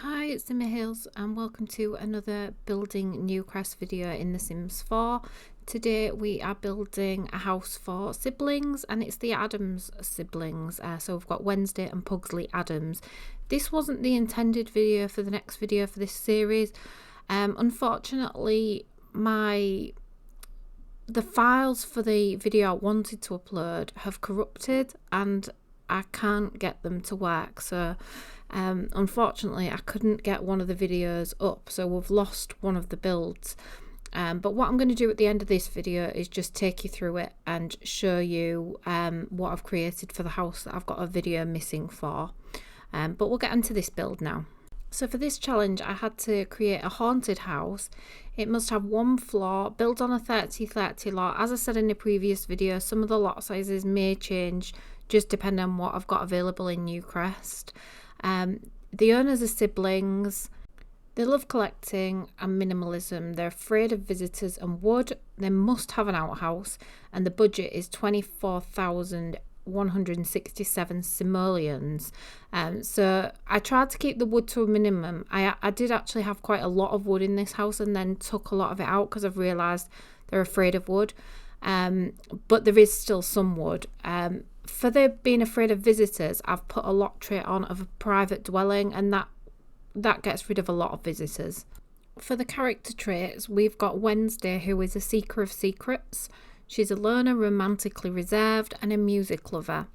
Hi, it's Simmer Hills and welcome to another building Newcrest video in The Sims 4. Today we are building a house for siblings and it's the Addams siblings. So we've got Wednesday and Pugsley Addams. This wasn't the intended video for the next video for this series. Unfortunately, the files for the video I wanted to upload have corrupted and I can't get them to work, so unfortunately I couldn't get one of the videos up, so we've lost one of the builds. But what I'm going to do at the end of this video is just take you through it and show you what I've created for the house that I've got a video missing for. But we'll get into this build now. So for this challenge I had to create a haunted house. It must have one floor, built on a 30/30 lot. As I said in the previous video, some of the lot sizes may change just depending on what I've got available in Newcrest. The owners are siblings. They love collecting and minimalism. They're afraid of visitors and wood. They must have an outhouse and the budget is 24,167 simoleons. So I tried to keep the wood to a minimum. I did actually have quite a lot of wood in this house and then took a lot of it out because I've realised they're afraid of wood. But there is still some wood. For their being afraid of visitors, I've put a lock tray on of a private dwelling and that gets rid of a lot of visitors. For the character traits, we've got Wednesday, who is a seeker of secrets. She's a learner, romantically reserved and a music lover.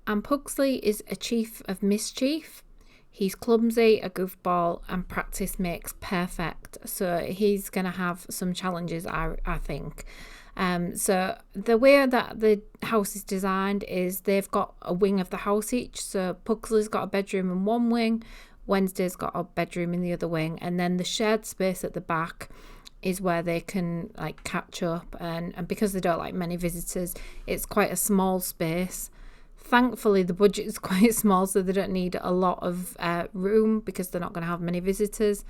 And Pugsley is a chief of mischief. He's clumsy, a goofball, and practice makes perfect. So he's going to have some challenges, I think. So the way that the house is designed is they've got a wing of the house each. So Pugsley's got a bedroom in one wing, Wednesday's got a bedroom in the other wing, and then the shared space at the back is where they can like catch up, and because they don't like many visitors, it's quite a small space. Thankfully the budget is quite small, so they don't need a lot of room because they're not going to have many visitors.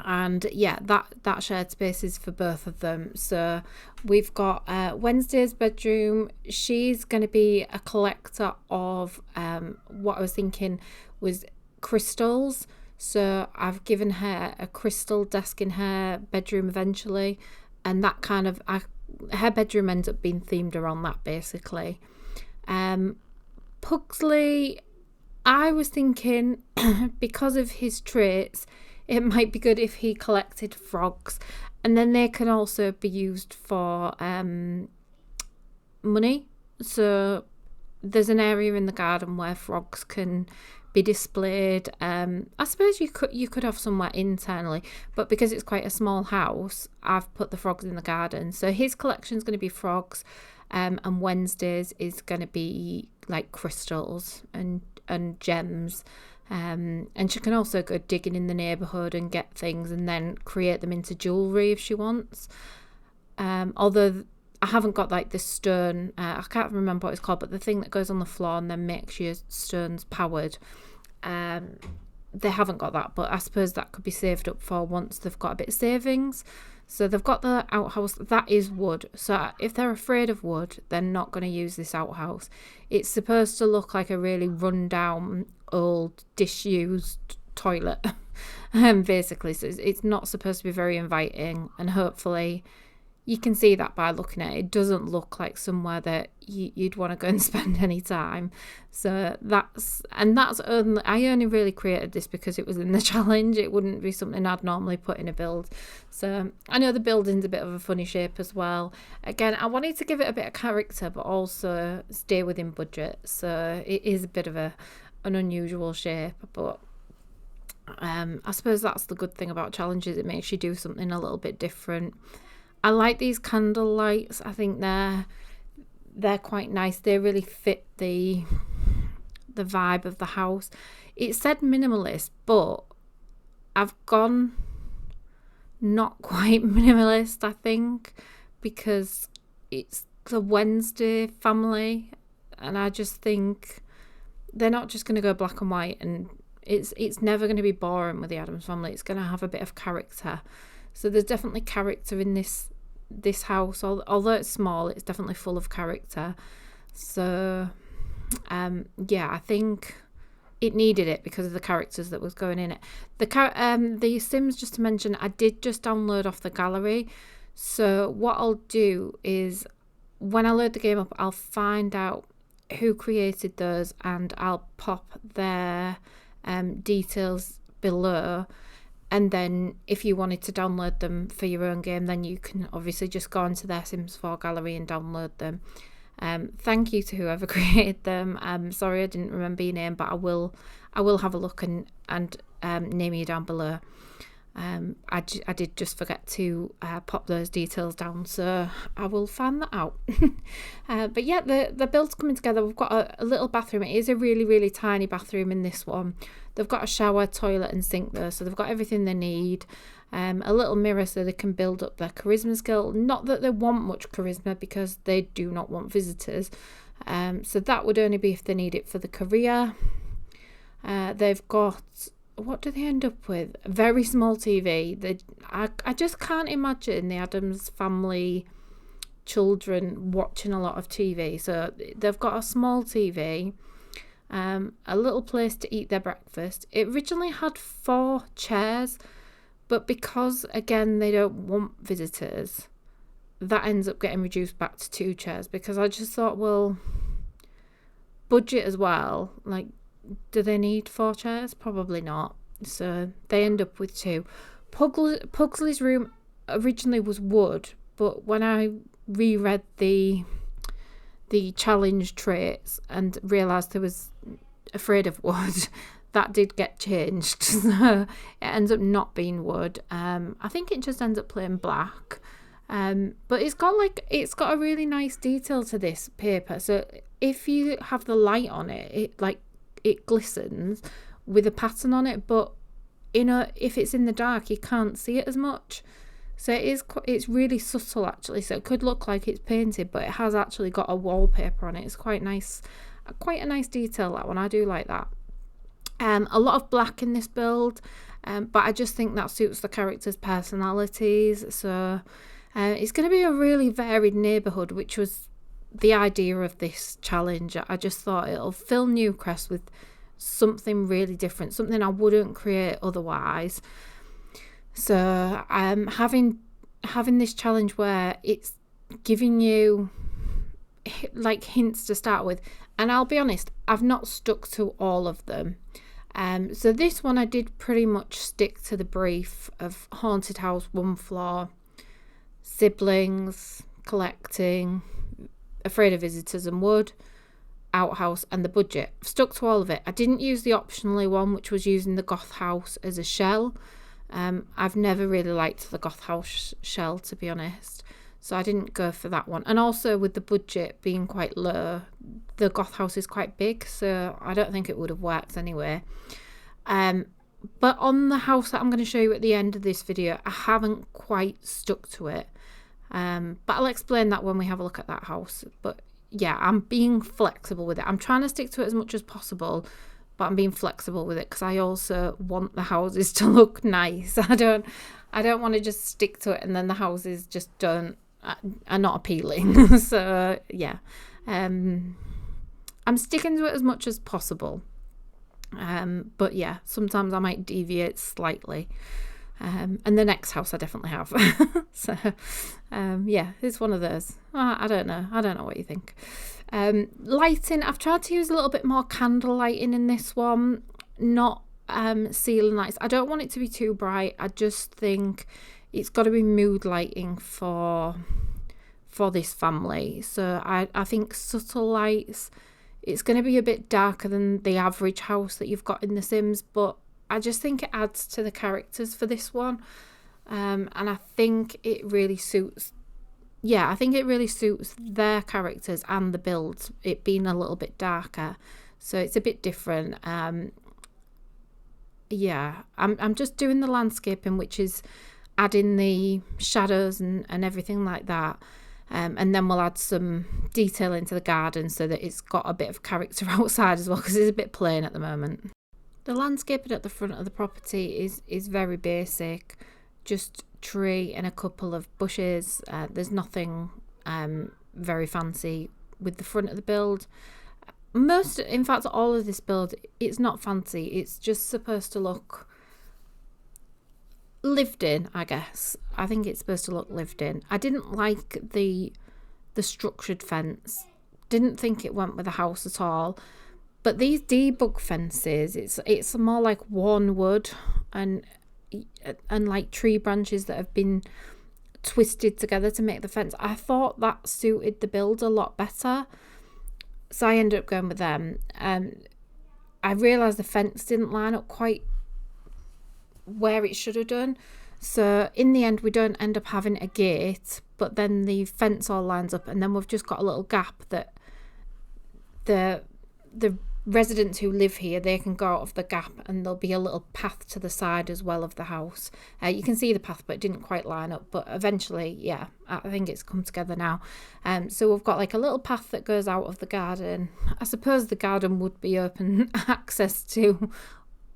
And yeah, that shared space is for both of them. So we've got Wednesday's bedroom. She's going to be a collector of what I was thinking was crystals. So I've given her a crystal desk in her bedroom eventually, and that kind of her bedroom ends up being themed around that basically. Pugsley, I was thinking because of his traits, it might be good if he collected frogs, and then they can also be used for money. So there's an area in the garden where frogs can be displayed. I suppose you could have somewhere internally, but because it's quite a small house, I've put the frogs in the garden. So his collection is going to be frogs, and Wednesday's is going to be like crystals and gems. And she can also go digging in the neighbourhood and get things and then create them into jewellery if she wants. Although I haven't got like this stone, I can't remember what it's called, but the thing that goes on the floor and then makes your stones powered. They haven't got that, but I suppose that could be saved up for once they've got a bit of savings. So they've got the outhouse, that is wood. So if they're afraid of wood, they're not going to use this outhouse. It's supposed to look like a really run-down, old, disused toilet, basically. So it's not supposed to be very inviting, and hopefully you can see that by looking at it. It doesn't look like somewhere that you'd want to go and spend any time. So that's only, I only really created this because it was in the challenge. It wouldn't be something I'd normally put in a build. So I know the building's a bit of a funny shape as well. Again, I wanted to give it a bit of character but also stay within budget. So it is a bit of an unusual shape, but I suppose that's the good thing about challenges. It makes you do something a little bit different. I like these candle lights. I think they're quite nice. They really fit the vibe of the house. It said minimalist, but I've gone not quite minimalist, I think, because it's the Wednesday family, and I just think they're not just going to go black and white, and it's never going to be boring with the Addams family. It's going to have a bit of character. So there's definitely character in this house. Although it's small, it's definitely full of character. So yeah, I think it needed it because of the characters that was going in it. The Sims, just to mention, I did just download off the gallery. So what I'll do is when I load the game up, I'll find out who created those and I'll pop their details below. And then if you wanted to download them for your own game, then you can obviously just go onto their Sims 4 gallery and download them. Thank you to whoever created them. Sorry I didn't remember your name, but I will have a look and name you down below. I did just forget to pop those details down, so I will find that out. But yeah, the build's coming together. We've got a little bathroom. It is a really, really tiny bathroom in this one. They've got a shower, toilet and sink there, so they've got everything they need. A little mirror so they can build up their charisma skill. Not that they want much charisma, because they do not want visitors. So that would only be if they need it for the career. They've got... what do they end up with? A very small TV. I just can't imagine the Addams Family children watching a lot of TV. So they've got a small TV, a little place to eat their breakfast. It originally had 4 chairs, but because, again, they don't want visitors, that ends up getting reduced back to 2 chairs, because I just thought, well, budget as well. Like, do they need 4 chairs? Probably not. So they end up with 2. Pugsley's room originally was wood, but when I reread the challenge traits and realised I was afraid of wood, that did get changed. So it ends up not being wood. I think it just ends up plain black. But it's got a really nice detail to this paper. So if you have the light on it, it glistens with a pattern on it, but if it's in the dark, you can't see it as much. So it's really subtle, actually. So it could look like it's painted, but it has actually got a wallpaper on it. It's quite nice, quite a nice detail, that one. I do like that. A lot of black in this build, but I just think that suits the characters' personalities. So it's going to be a really varied neighbourhood, which was the idea of this challenge. I just thought it'll fill Newcrest with something really different, something I wouldn't create otherwise. So having this challenge where it's giving you like hints to start with, and I'll be honest, I've not stuck to all of them. So this one I did pretty much stick to the brief of haunted house, 1 floor, siblings, collecting, afraid of visitors and wood, outhouse and the budget. I've stuck to all of it. I didn't use the optionally one, which was using the goth house as a shell. I've never really liked the goth house shell, to be honest, so I didn't go for that one. And also with the budget being quite low, the goth house is quite big, so I don't think it would have worked anyway. But on the house that I'm going to show you at the end of this video, I haven't quite stuck to it, but I'll explain that when we have a look at that house. But yeah, I'm being flexible with it. I'm trying to stick to it as much as possible, but I'm being flexible with it because I also want the houses to look nice. I don't want to just stick to it and then the houses just are not appealing. So yeah, I'm sticking to it as much as possible. But yeah, sometimes I might deviate slightly. And the next house I definitely have. So yeah, it's one of those. I don't know what you think. Lighting, I've tried to use a little bit more candle lighting in this one, not ceiling lights. I don't want it to be too bright. I just think it's got to be mood lighting for this family. So I think subtle lights. It's going to be a bit darker than the average house that you've got in The Sims, but I just think it adds to the characters for this one. And I think it really suits, I think it really suits their characters and the build, it being a little bit darker. So it's a bit different. Yeah, I'm just doing the landscaping, which is adding the shadows and everything like that. And then we'll add some detail into the garden so that it's got a bit of character outside as well, because it's a bit plain at the moment. The landscaping at the front of the property is very basic, just tree and a couple of bushes. There's nothing very fancy with the front of the build. in fact, all of this build, it's not fancy. It's just supposed to look lived in, I guess. I think it's supposed to look lived in. I didn't like the structured fence. Didn't think it went with the house at all. But these debug fences, it's more like worn wood and like tree branches that have been twisted together to make the fence. I thought that suited the build a lot better, so I ended up going with them. I realised the fence didn't line up quite where it should have done, so in the end we don't end up having a gate, but then the fence all lines up, and then we've just got a little gap that the residents who live here, they can go out of the gap, and there'll be a little path to the side as well of the house. You can see the path, but it didn't quite line up, but eventually, yeah, I think it's come together now. So we've got like a little path that goes out of the garden. I suppose the garden would be open access to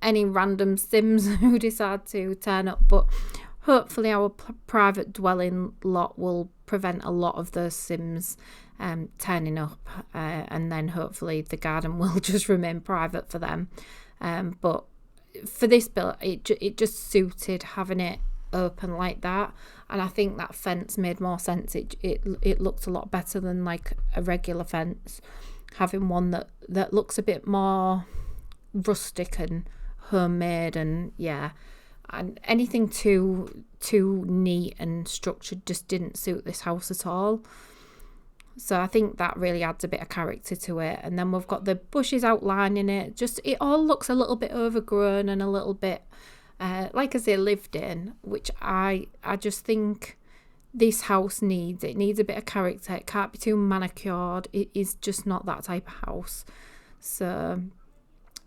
any random Sims who decide to turn up, but hopefully our private dwelling lot will prevent a lot of those Sims turning up, and then hopefully the garden will just remain private for them. But for this build, it just suited having it open like that, and I think that fence made more sense. It looked a lot better than like a regular fence, having one that looks a bit more rustic and homemade, and yeah, and anything too neat and structured just didn't suit this house at all. So I think that really adds a bit of character to it. And then we've got the bushes outlining it. Just, it all looks a little bit overgrown and a little bit, like I say, lived in, which I just think this house needs. It needs a bit of character. It can't be too manicured. It is just not that type of house. So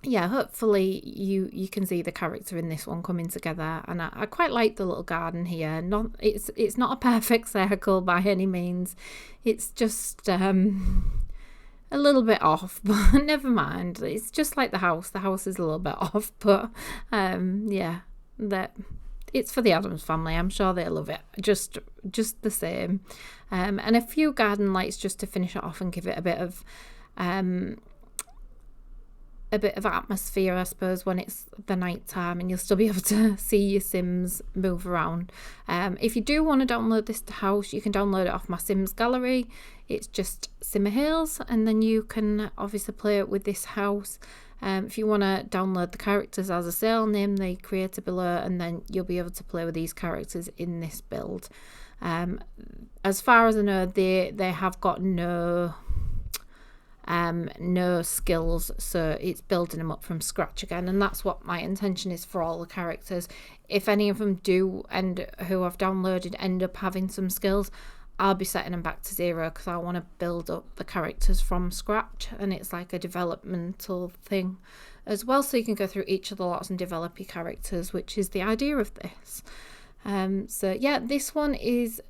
yeah, hopefully you can see the character in this one coming together, and I quite like the little garden here. It's not a perfect circle by any means. It's just a little bit off, but never mind. It's just like the house. The house is a little bit off, but yeah, that it's for the Addams family. I'm sure they love it just the same. And a few garden lights just to finish it off and give it a bit of atmosphere, I suppose, when it's the night time, and you'll still be able to see your Sims move around. If you do want to download this house, you can download it off my Sims gallery. It's just Simmer Hills, and then you can obviously play it with this house. If you want to download the characters, as I say, I'll name the creator below, and then you'll be able to play with these characters in this build. As far as I know, they have got no skills, so it's building them up from scratch again, and that's what my intention is for all the characters. If any of them who I've downloaded end up having some skills, I'll be setting them back to zero, because I want to build up the characters from scratch, and it's like a developmental thing as well, so you can go through each of the lots and develop your characters, which is the idea of this. So yeah, this one is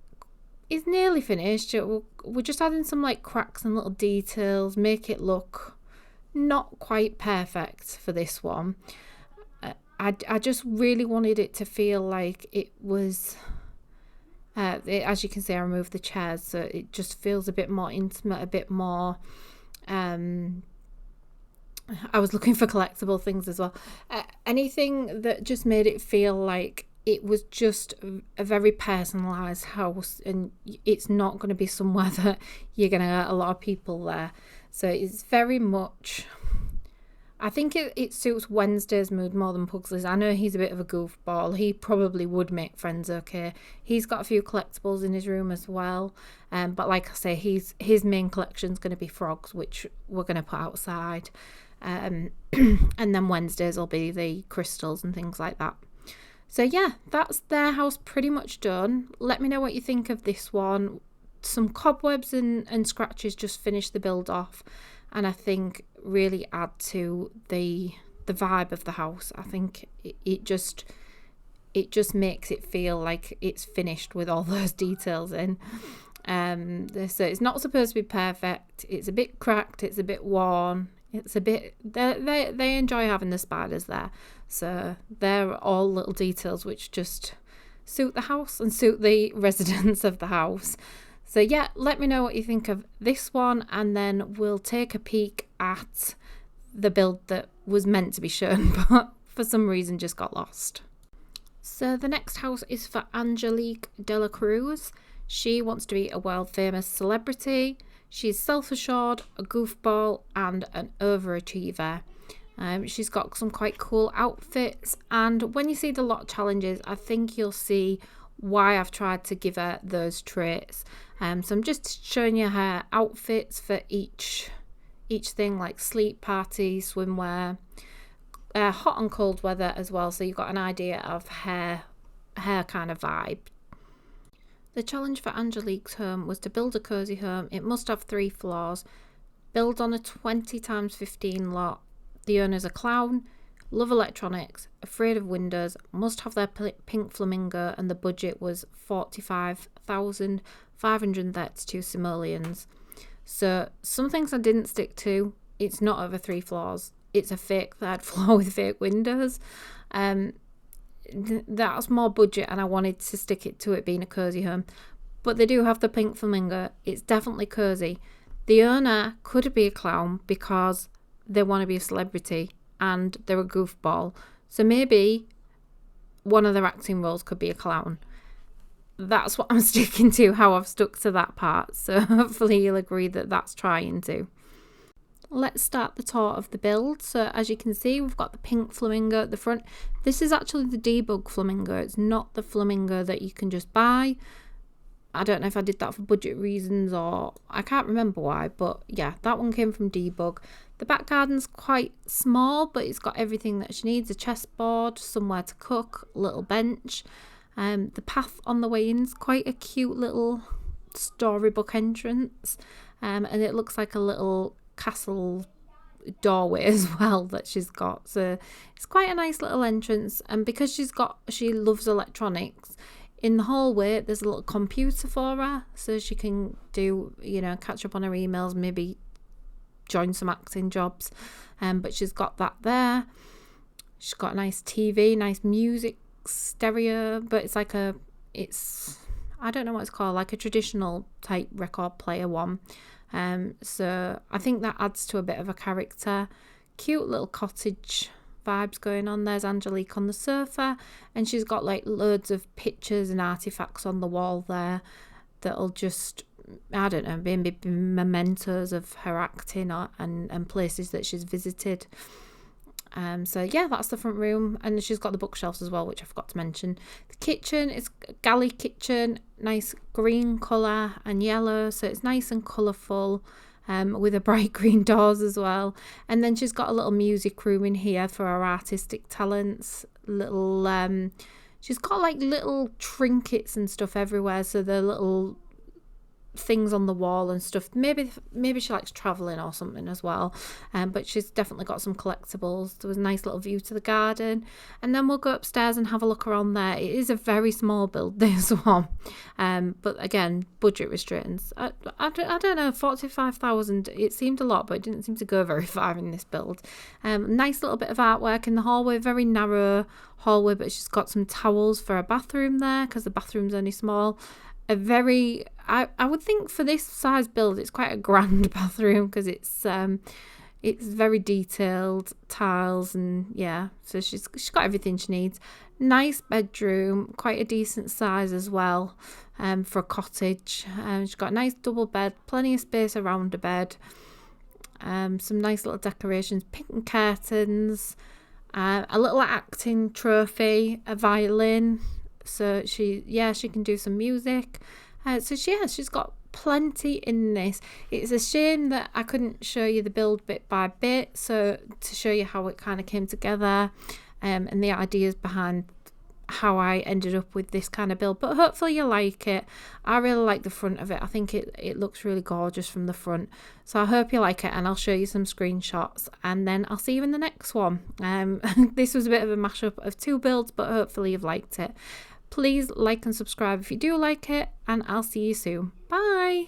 nearly finished. We're just adding some like cracks and little details, make it look not quite perfect for this one. I just really wanted it to feel like it was, as you can see, I removed the chairs, so it just feels a bit more intimate, a bit more, I was looking for collectible things as well. Anything that just made it feel like it was just a very personalised house, and it's not going to be somewhere that you're going to get a lot of people there. So it's very much, I think it suits Wednesday's mood more than Pugsley's. I know he's a bit of a goofball. He probably would make friends okay. He's got a few collectibles in his room as well. But like I say, his main collection's going to be frogs, which we're going to put outside. And then Wednesday's will be the crystals and things like that. So yeah, that's their house pretty much done. Let me know what you think of this one. Some cobwebs and scratches just finish the build off, and I think really add to the vibe of the house. I think it just makes it feel like it's finished with all those details in. So it's not supposed to be perfect. It's a bit cracked. It's a bit worn. It's a bit, they enjoy having the spiders there. So they're all little details which just suit the house and suit the residents of the house. So yeah, let me know what you think of this one, and then we'll take a peek at the build that was meant to be shown but for some reason just got lost. So the next house is for Angelique de la Cruz. She wants to be a world famous celebrity. She's self-assured, a goofball and an overachiever. She's got some quite cool outfits, and when you see the lot challenges, I think you'll see why I've tried to give her those traits. So I'm just showing you her outfits for each thing, like sleep party, swimwear, hot and cold weather as well, so you've got an idea of her kind of vibe. The challenge for Angelique's home was to build a cosy home. It must have 3 floors, build on a 20x15 lot. The owner's a clown, love electronics, afraid of windows, must have their pink flamingo, and the budget was 45,532 simoleons. So some things I didn't stick to. It's not over 3 floors. It's a fake third floor with fake windows. That's more budget, and I wanted to stick it to it being a cosy home. But they do have the pink flamingo. It's definitely cosy. The owner could be a clown because they want to be a celebrity and they're a goofball. So maybe one of their acting roles could be a clown. That's what I'm sticking to, how I've stuck to that part. So hopefully you'll agree that that's trying to. Let's start the tour of the build. So as you can see, we've got the pink flamingo at the front. This is actually the debug flamingo. It's not the flamingo that you can just buy. I don't know if I did that for budget reasons or I can't remember why, but yeah, that one came from debug. The back garden's quite small, but it's got everything that she needs: a chessboard, somewhere to cook, a little bench. The path on the way in is quite a cute little storybook entrance, and it looks like a little castle doorway as well that she's got. So it's quite a nice little entrance, and because she loves electronics, in the hallway there's a little computer for her, so she can do, catch up on her emails, maybe join some acting jobs. But she's got that there. She's got a nice TV, nice music stereo, but it's like I don't know what it's called, like a traditional type record player one. So I think that adds to a bit of a character. Cute little cottage vibes going on. There's Angelique on the sofa, and she's got like loads of pictures and artifacts on the wall there that'll just, I don't know, maybe mementos of her acting and places that she's visited. So yeah, that's the front room, and she's got the bookshelves as well, which I forgot to mention. The kitchen is a galley kitchen, nice green colour and yellow, so it's nice and colourful, with a bright green doors as well. And then she's got a little music room in here for her artistic talents. She's got like little trinkets and stuff everywhere, so the little things on the wall and stuff. Maybe she likes traveling or something as well, but she's definitely got some collectibles. There was a nice little view to the garden, and then we'll go upstairs and have a look around there. It is a very small build, this one, but again, budget restraints. I don't know, 45,000, it seemed a lot, but it didn't seem to go very far in this build. Nice little bit of artwork in the hallway, very narrow hallway, but she's got some towels for a bathroom there because the bathroom's only small. I would think for this size build, it's quite a grand bathroom because it's very detailed tiles, and yeah, so she's got everything she needs. Nice bedroom, quite a decent size as well, for a cottage. She's got a nice double bed, plenty of space around the bed. Some nice little decorations, pink curtains, a little acting trophy, a violin. So she can do some music. She's got plenty in this. It's a shame that I couldn't show you the build bit by bit, so to show you how it kind of came together, and the ideas behind how I ended up with this kind of build. But hopefully you like it. I really like the front of it. I think it looks really gorgeous from the front. So I hope you like it, and I'll show you some screenshots, and then I'll see you in the next one. This was a bit of a mashup of 2 builds, but hopefully you've liked it. Please like and subscribe if you do like it, and I'll see you soon. Bye!